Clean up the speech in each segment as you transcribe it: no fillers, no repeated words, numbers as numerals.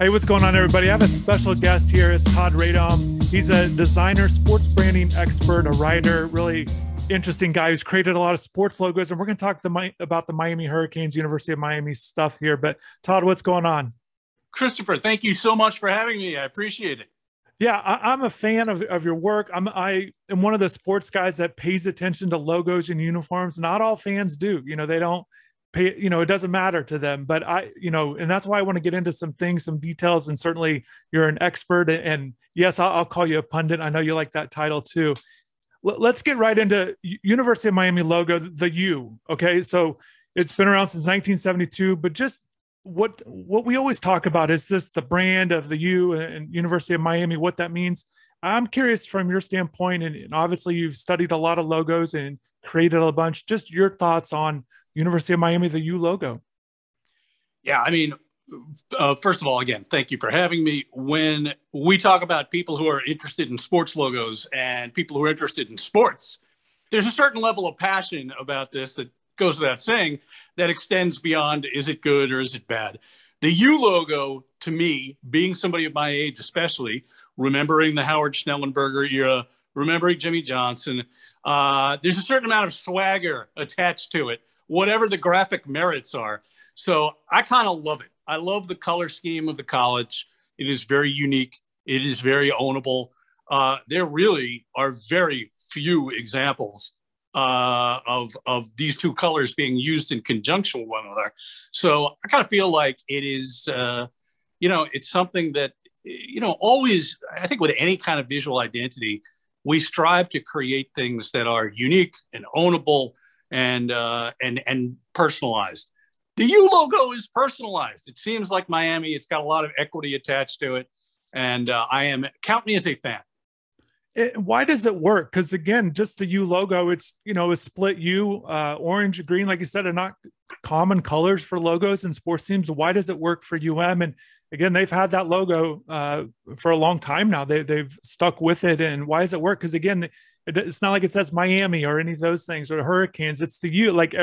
Hey, what's going on, everybody? I have a special guest here. It's Todd Radom. He's a designer, sports branding expert, a writer, really interesting guy who's created a lot of sports logos. And we're going to talk about the Miami Hurricanes, University of Miami stuff here. But Todd, what's going on? Christopher, thank you so much for having me. I appreciate it. Yeah, I'm a fan of your work. I am one of the sports guys that pays attention to logos and uniforms. Not all fans do. They don't pay, it doesn't matter to them. But and that's why I want to get into some things, some details. And certainly you're an expert. And yes, I'll call you a pundit. I know you like that title too. Let's get right into University of Miami logo, the U. Okay, so it's been around since 1972, but just what we always talk about is this the brand of the U and University of Miami, what that means. I'm curious from your standpoint, and obviously you've studied a lot of logos and created a bunch, just your thoughts on University of Miami, the U logo. Yeah, I mean, first of all, again, thank you for having me. When we talk about people who are interested in sports logos and people who are interested in sports, there's a certain level of passion about this that goes without saying that extends beyond is it good or is it bad. The U logo, to me, being somebody of my age especially, remembering the Howard Schnellenberger era, remembering Jimmy Johnson, there's a certain amount of swagger attached to it, whatever the graphic merits are. So I kind of love it. I love the color scheme of the college. It is very unique. It is very ownable. There really are very few examples of these two colors being used in conjunction with one another. So I kind of feel like it is, it's something that, always, I think with any kind of visual identity, we strive to create things that are unique and ownable and personalized. The U logo is personalized. It seems like Miami. It's got a lot of equity attached to it. And count me as a fan. Why does it work? Because again, just the U logo, it's, a split U, orange, green, like you said, are not common colors for logos and sports teams. Why does it work for UM? And again, they've had that logo for a long time now. They've stuck with it. And why does it work? Because again, it's not like it says Miami or any of those things or the Hurricanes. It's the U. Like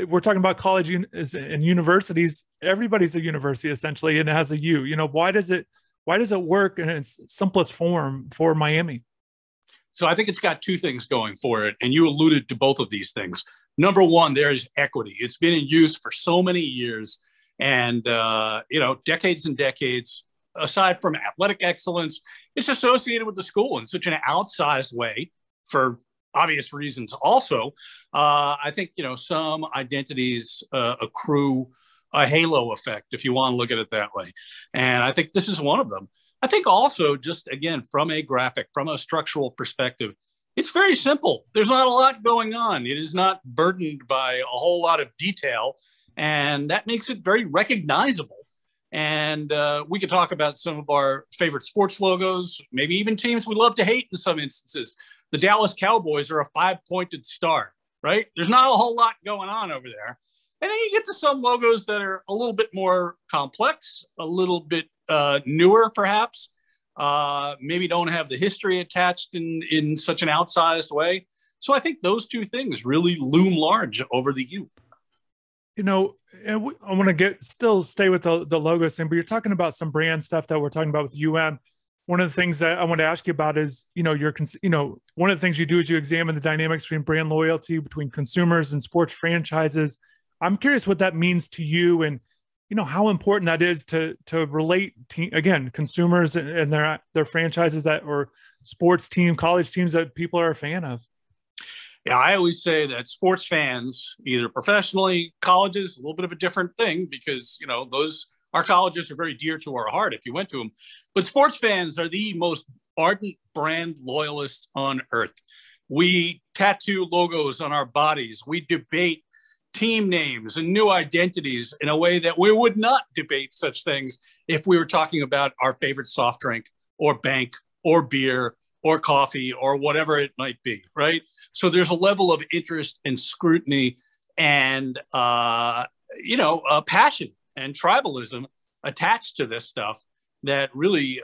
we're talking about college and universities. Everybody's a university essentially, and it has a U. Why does it work in its simplest form for Miami? So I think it's got two things going for it. And you alluded to both of these things. Number one, there is equity. It's been in use for so many years and, decades and decades. Aside from athletic excellence, it's associated with the school in such an outsized way for obvious reasons. Also, I think, some identities accrue a halo effect, if you want to look at it that way. And I think this is one of them. I think also just, again, from a structural perspective, it's very simple. There's not a lot going on. It is not burdened by a whole lot of detail. And that makes it very recognizable. And we could talk about some of our favorite sports logos, maybe even teams we love to hate in some instances. The Dallas Cowboys are a 5-pointed star, right? There's not a whole lot going on over there. And then you get to some logos that are a little bit more complex, a little bit newer, perhaps, maybe don't have the history attached in such an outsized way. So I think those two things really loom large over the U. And I want to still stay with the logo thing, but you're talking about some brand stuff that we're talking about with UM. One of the things that I want to ask you about is, one of the things you do is you examine the dynamics between brand loyalty between consumers and sports franchises. I'm curious what that means to you and, how important that is to relate again, consumers and their franchises or sports team, college teams that people are a fan of. Yeah, I always say that sports fans, either professionally, colleges, a little bit of a different thing because, our colleges are very dear to our heart if you went to them. But sports fans are the most ardent brand loyalists on earth. We tattoo logos on our bodies. We debate team names and new identities in a way that we would not debate such things if we were talking about our favorite soft drink or bank or beer or coffee or whatever it might be, right? So there's a level of interest and scrutiny and, passion and tribalism attached to this stuff that really,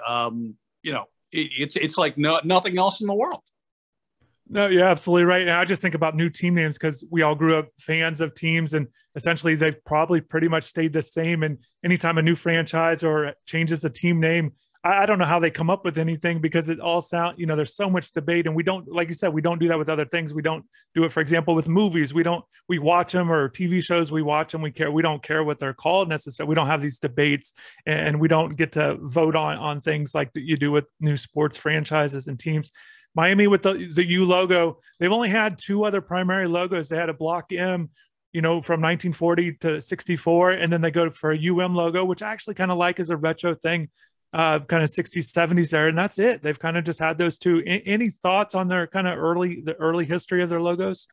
it's like nothing else in the world. No, you're absolutely right. And I just think about new team names because we all grew up fans of teams, and essentially they've probably pretty much stayed the same. And anytime a new franchise or changes the team name, I don't know how they come up with anything because it all sound, there's so much debate, and we don't, like you said, we don't do that with other things. We don't do it, for example, with movies. We watch them, or TV shows, we watch them. We don't care what they're called necessarily. We don't have these debates, and we don't get to vote on things like that you do with new sports franchises and teams. Miami with the U logo, they've only had two other primary logos. They had a block M, from 1940 to 64, and then they go for a UM logo, which I actually kind of like as a retro thing, kind of 60s, 70s there, and that's it. They've kind of just had those two. Any thoughts on their kind of the early history of their logos?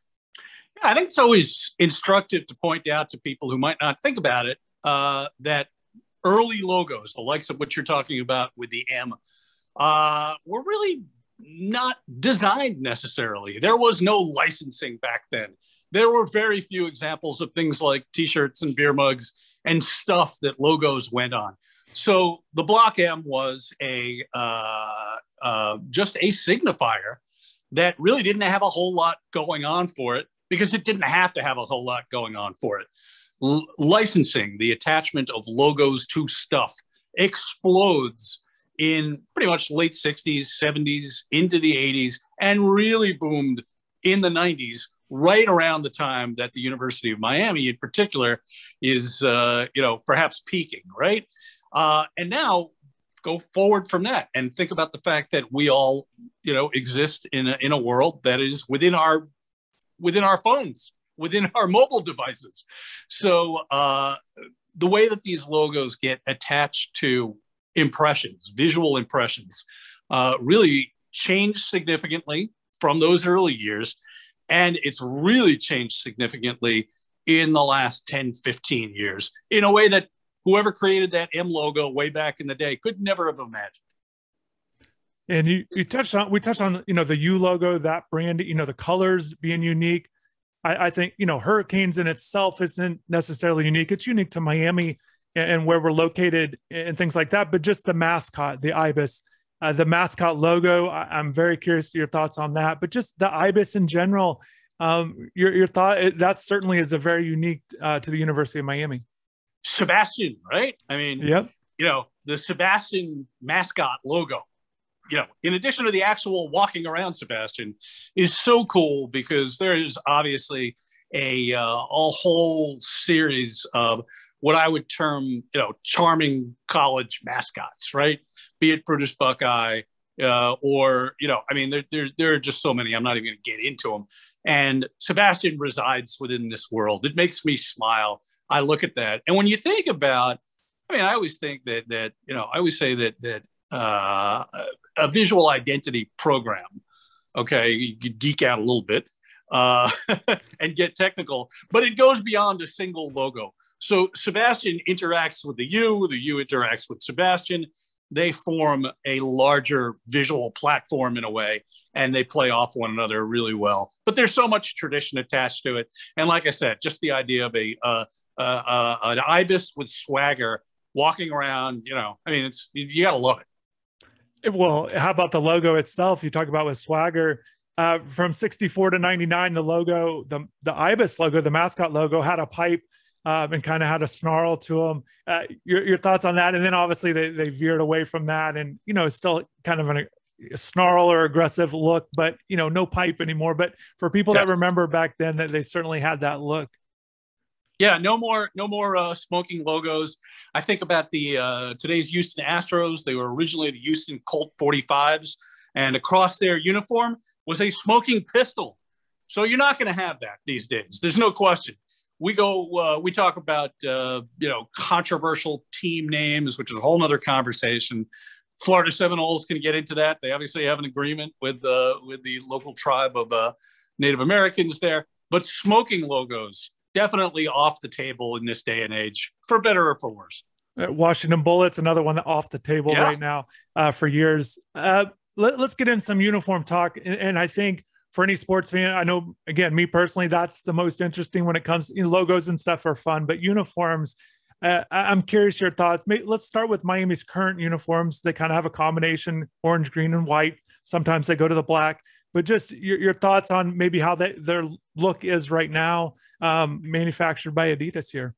Yeah, I think it's always instructive to point out to people who might not think about it that early logos, the likes of what you're talking about with the M, were really not designed necessarily. There was no licensing back then. There were very few examples of things like t-shirts and beer mugs and stuff that logos went on. So the block M was just a signifier that really didn't have a whole lot going on for it because it didn't have to have a whole lot going on for it. Licensing, the attachment of logos to stuff, explodes in pretty much late 60s, 70s, into the 80s, and really boomed in the 90s, right around the time that the University of Miami in particular is, perhaps peaking, right? And now go forward from that and think about the fact that we all, exist in a world that is within our phones, within our mobile devices. So the way that these logos get attached to impressions, visual impressions, really changed significantly from those early years. And it's really changed significantly in the last 10, 15 years in a way that whoever created that M logo way back in the day could never have imagined. And we touched on, the U logo, that brand, the colors being unique. I think, Hurricanes in itself isn't necessarily unique. It's unique to Miami and where we're located and things like that. But just the mascot, the Ibis, the mascot logo, I'm very curious to your thoughts on that. But just the Ibis in general, your thought, that certainly is a very unique to the University of Miami. Sebastian, right? I mean, yep. The Sebastian mascot logo, in addition to the actual walking around Sebastian, is so cool because there is obviously a whole series of what I would term, charming college mascots, right? Be it Brutus Buckeye, or, there are just so many. I'm not even going to get into them. And Sebastian resides within this world. It makes me smile. I look at that. And when you think about, I always think that I always say that a visual identity program, okay, you could geek out a little bit and get technical, but it goes beyond a single logo. So Sebastian interacts with the U interacts with Sebastian. They form a larger visual platform in a way, and they play off one another really well. But there's so much tradition attached to it. And like I said, just the idea of an Ibis with swagger walking around, it's, you got to love it. Well, how about the logo itself? You talk about with swagger. From 64 to 99, the logo, the Ibis logo, the mascot logo, had a pipe and kind of had a snarl to them. Your thoughts on that? And then obviously they veered away from that, and it's still kind of a snarl or aggressive look, but no pipe anymore. But for people that remember back then, that they certainly had that look. Yeah, no more smoking logos. I think about the today's Houston Astros. They were originally the Houston Colt 45s, and across their uniform was a smoking pistol. So you're not going to have that these days. There's no question. We talk about controversial team names, which is a whole nother conversation. Florida Seminoles can get into that. They obviously have an agreement with the local tribe of Native Americans there, but smoking logos definitely off the table in this day and age, for better or for worse. Washington Bullets, another one off the table right now for years. Let's get in some uniform talk. And I think for any sports fan, I know, again, me personally, that's the most interesting when it comes, logos and stuff are fun, but uniforms, I'm curious your thoughts. Let's start with Miami's current uniforms. They kind of have a combination, orange, green, and white. Sometimes they go to the black. but just your thoughts on maybe how their look is right now, manufactured by Adidas here.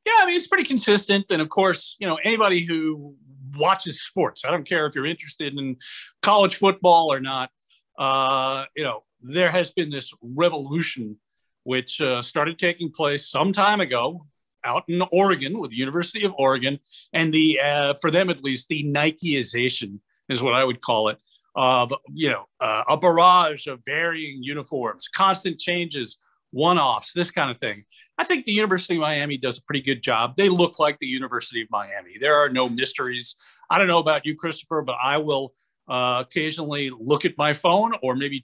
Yeah, I mean, it's pretty consistent. And of course, anybody who watches sports, I don't care if you're interested in college football or not, there has been this revolution which started taking place some time ago out in Oregon with the University of Oregon. And for them, at least, the Nikeization is what I would call it, of, a barrage of varying uniforms, constant changes, one-offs, this kind of thing. I think the University of Miami does a pretty good job. They look like the University of Miami. There are no mysteries. I don't know about you, Christopher, but I will occasionally look at my phone or maybe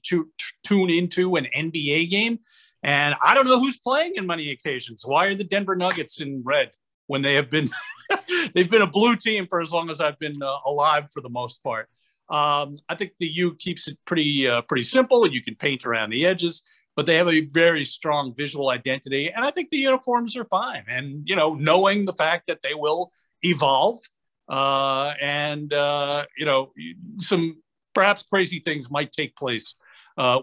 tune into an NBA game. And I don't know who's playing in many occasions. Why are the Denver Nuggets in red when they have been they've been a blue team for as long as I've been alive for the most part? I think the U keeps it pretty simple. You can paint around the edges, but they have a very strong visual identity. And I think the uniforms are fine. And, knowing the fact that they will evolve some perhaps crazy things might take place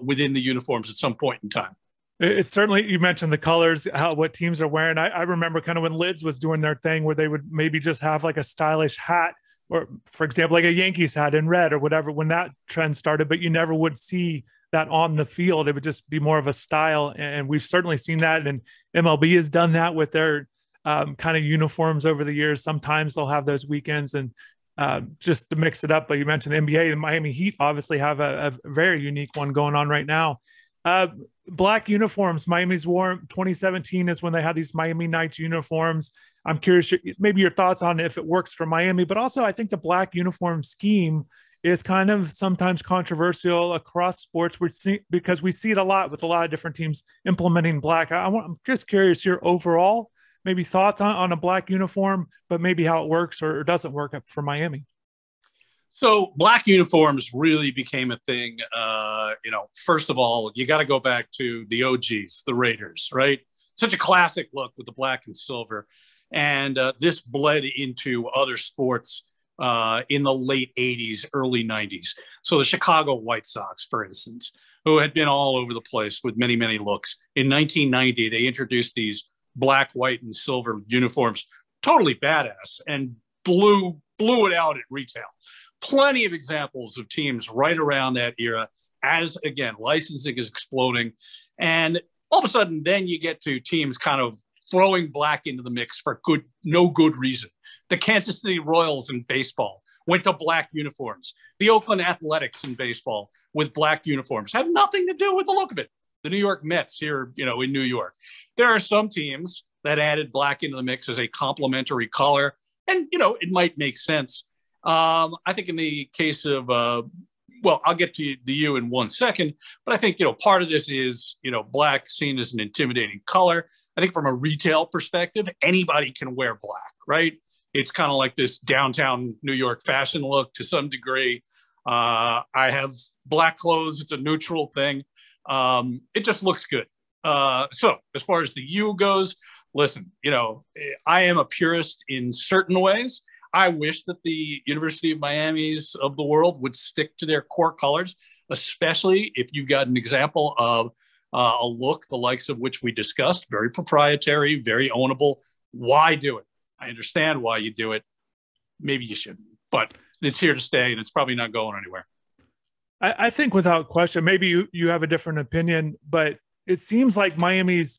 within the uniforms at some point in time. It's certainly, you mentioned the colors, what teams are wearing. I remember kind of when Lids was doing their thing where they would maybe just have like a stylish hat, or for example, like a Yankees hat in red or whatever, when that trend started, but you never would see that on the field. It would just be more of a style. And we've certainly seen that. And MLB has done that with their kind of uniforms over the years. Sometimes they'll have those weekends and just to mix it up. But you mentioned the NBA, the Miami Heat obviously have a very unique one going on right now. Black uniforms, Miami's wore 2017 is when they had these Miami Nights uniforms. I'm curious, maybe your thoughts on if it works for Miami, but also I think the black uniform scheme is kind of sometimes controversial across sports, because we see it a lot with a lot of different teams implementing black. I'm just curious your overall maybe thoughts on a black uniform, but maybe how it works or doesn't work for Miami. So black uniforms really became a thing. First of all, you got to go back to the OGs, the Raiders, right? Such a classic look with the black and silver. And this bled into other sports in the late 80s, early 90s. So the Chicago White Sox, for instance, who had been all over the place with many, many looks. In 1990, they introduced these black, white, and silver uniforms, totally badass, and blew it out at retail. Plenty of examples of teams right around that era as, again, licensing is exploding. And all of a sudden, then you get to teams kind of throwing black into the mix for no good reason. The Kansas City Royals in baseball went to black uniforms. The Oakland Athletics in baseball with black uniforms had nothing to do with the look of it. The New York Mets here, in New York. There are some teams that added black into the mix as a complementary color. And, it might make sense. I think in the case of, I'll get to the U in 1 second, but I think, part of this is, black seen as an intimidating color. I think from a retail perspective, anybody can wear black, right? It's kind of like this downtown New York fashion look to some degree. I have black clothes. It's a neutral thing. It just looks good. So as far as the U goes, listen, I am a purist in certain ways. I wish that the University of Miami's of the world would stick to their core colors, especially if you've got an example of a look, the likes of which we discussed, very proprietary, very ownable. Why do it? I understand why you do it. Maybe you shouldn't, but it's here to stay and it's probably not going anywhere. I think without question, maybe you have a different opinion, but it seems like Miami's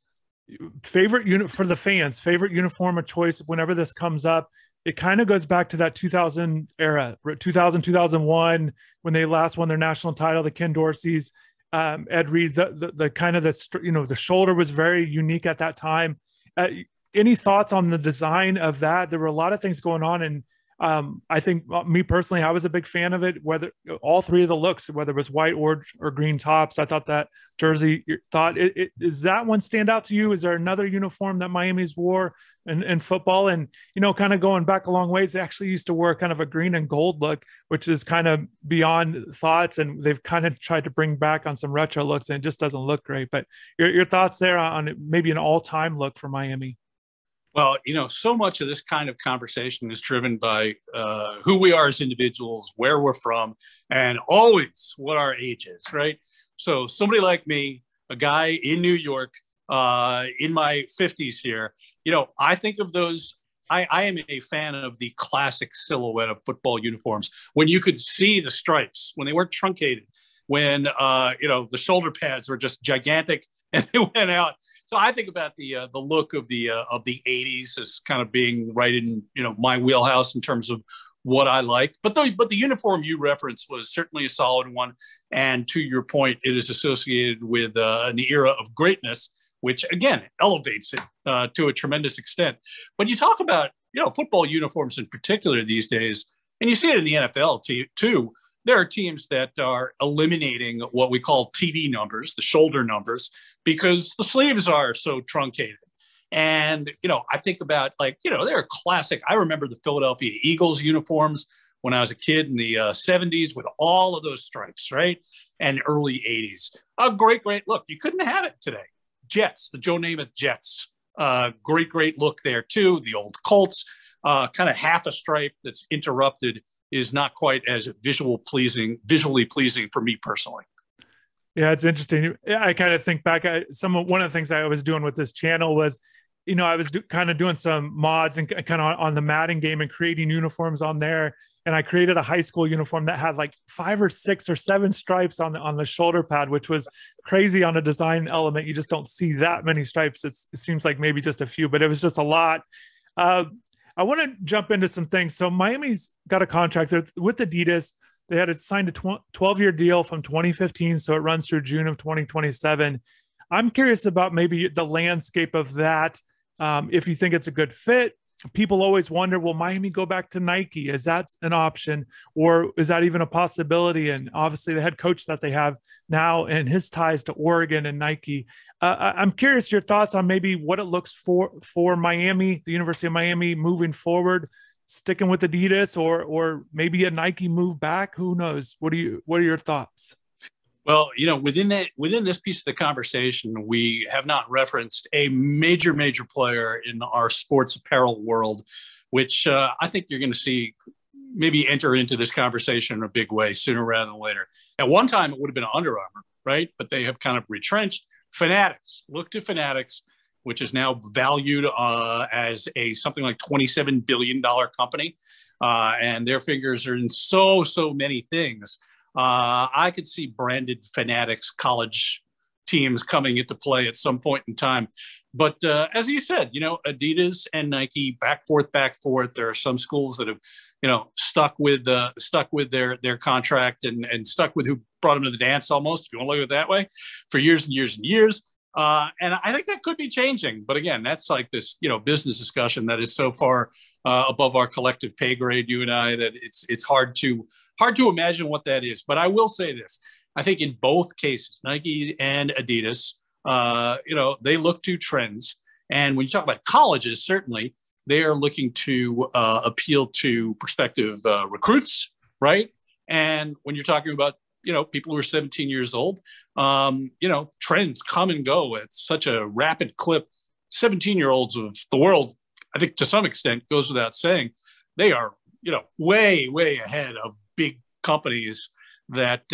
favorite uniform of choice whenever this comes up, it kind of goes back to that 2000 era, 2001, when they last won their national title, the Ken Dorsey's, Ed Reed, the kind of the shoulder was very unique at that time. Any thoughts on the design of that? There were a lot of things going on, and I think me personally, I was a big fan of it. Whether all three of the looks, whether it was white or green tops, I thought that jersey. Does that one stand out to you? Is there another uniform that Miami's wore in football? And kind of going back a long ways, they actually used to wear kind of a green and gold look, which is kind of beyond thoughts. And they've kind of tried to bring back on some retro looks, and it just doesn't look great. But your thoughts there on maybe an all-time look for Miami? Well, so much of this kind of conversation is driven by who we are as individuals, where we're from, and always what our age is, right? So somebody like me, a guy in New York, in my 50s here, I think of those. I am a fan of the classic silhouette of football uniforms when you could see the stripes, when they weren't truncated, when the shoulder pads were just gigantic and they went out. So I think about the look of the 80s as kind of being right in my wheelhouse in terms of what I like. But the uniform you referenced was certainly a solid one, and to your point, it is associated with an era of greatness, which again elevates it to a tremendous extent. But you talk about football uniforms in particular these days, and you see it in the NFL too. There are teams that are eliminating what we call TV numbers, the shoulder numbers, because the sleeves are so truncated. And, I think about they're classic. I remember the Philadelphia Eagles uniforms when I was a kid in the 70s with all of those stripes, right? And early 80s. A great look. You couldn't have it today. Jets, the Joe Namath Jets. Great look there too. The old Colts, kind of half a stripe that's interrupted is not quite as visually pleasing for me personally. Yeah, it's interesting. I kind of think back at one of the things I was doing with this channel was, I was kind of doing some mods and kind of on the Madden game and creating uniforms on there. And I created a high school uniform that had like 5 or 6 or 7 stripes on the shoulder pad, which was crazy on a design element. You just don't see that many stripes. It seems like maybe just a few, but it was just a lot. I want to jump into some things. So Miami's got a contract with Adidas. They had signed a 12-year deal from 2015, so it runs through June of 2027. I'm curious about maybe the landscape of that. If you think it's a good fit. People always wonder, will Miami go back to Nike? Is that an option, or is that even a possibility? And obviously the head coach that they have now and his ties to Oregon and Nike. I'm curious your thoughts on maybe what it looks for Miami, the University of Miami moving forward, sticking with Adidas or maybe a Nike move back. Who knows? What are your thoughts? Well, within this piece of the conversation, we have not referenced a major player in our sports apparel world, which I think you're going to see maybe enter into this conversation in a big way sooner rather than later. At one time, it would have been Under Armour, right? But they have kind of retrenched. Fanatics, look to Fanatics, which is now valued as something like $27 billion company. And their fingers are in so many things. I could see branded Fanatics college teams coming into play at some point in time. But as you said, Adidas and Nike back forth. There are some schools that have, stuck with their contract and stuck with who brought them to the dance almost, if you want to look at it that way, for years and years and years. And I think that could be changing. But again, that's like this, business discussion that is so far above our collective pay grade, you and I, that it's hard to imagine what that is. But I will say this. I think in both cases, Nike and Adidas, they look to trends. And when you talk about colleges, certainly they are looking to appeal to prospective recruits, right? And when you're talking about, people who are 17 years old, trends come and go at such a rapid clip. 17-year-olds of the world, I think to some extent goes without saying, they are, way ahead of big companies that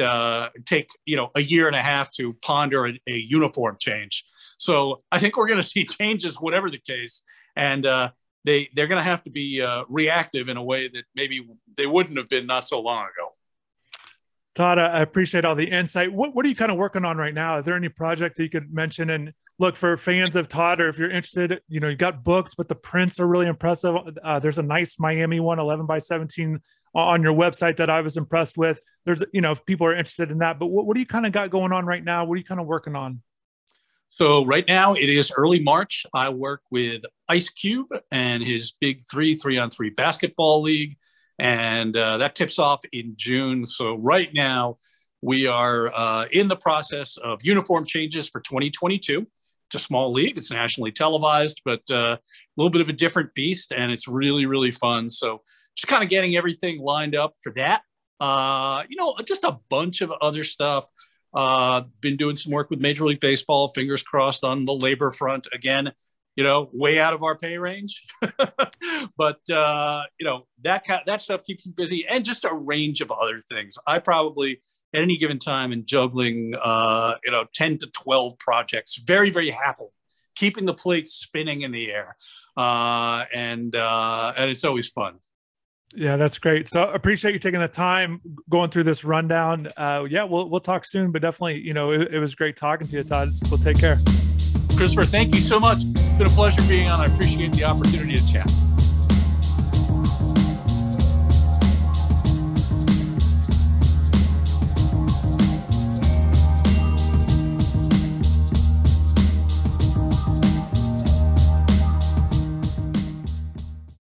take, a year and a half to ponder a uniform change. So I think we're going to see changes, whatever the case. And they're going to have to be reactive in a way that maybe they wouldn't have been not so long ago. Todd, I appreciate all the insight. What are you kind of working on right now? Is there any project that you could mention? And look, for fans of Todd, or if you're interested, you got books, but the prints are really impressive. There's a nice Miami one, 11x17 on your website that I was impressed with. There's, if people are interested in that, but what do you kind of got going on right now? What are you kind of working on? So right now it is early March. I work with Ice Cube and his big 3-on-3 basketball league. And that tips off in June. So right now we are in the process of uniform changes for 2022. It's a small league. It's nationally televised, but a little bit of a different beast. And it's really fun. So just kind of getting everything lined up for that. Just a bunch of other stuff. Been doing some work with Major League Baseball, fingers crossed on the labor front. Again, way out of our pay range. But, that stuff keeps me busy, and just a range of other things. I probably at any given time am juggling, 10 to 12 projects very, very happily, keeping the plate spinning in the air. And it's always fun. Yeah, that's great. So appreciate you taking the time going through this rundown. We'll talk soon, but definitely, it was great talking to you, Todd. We'll take care. Christopher, thank you so much. It's been a pleasure being on. I appreciate the opportunity to chat.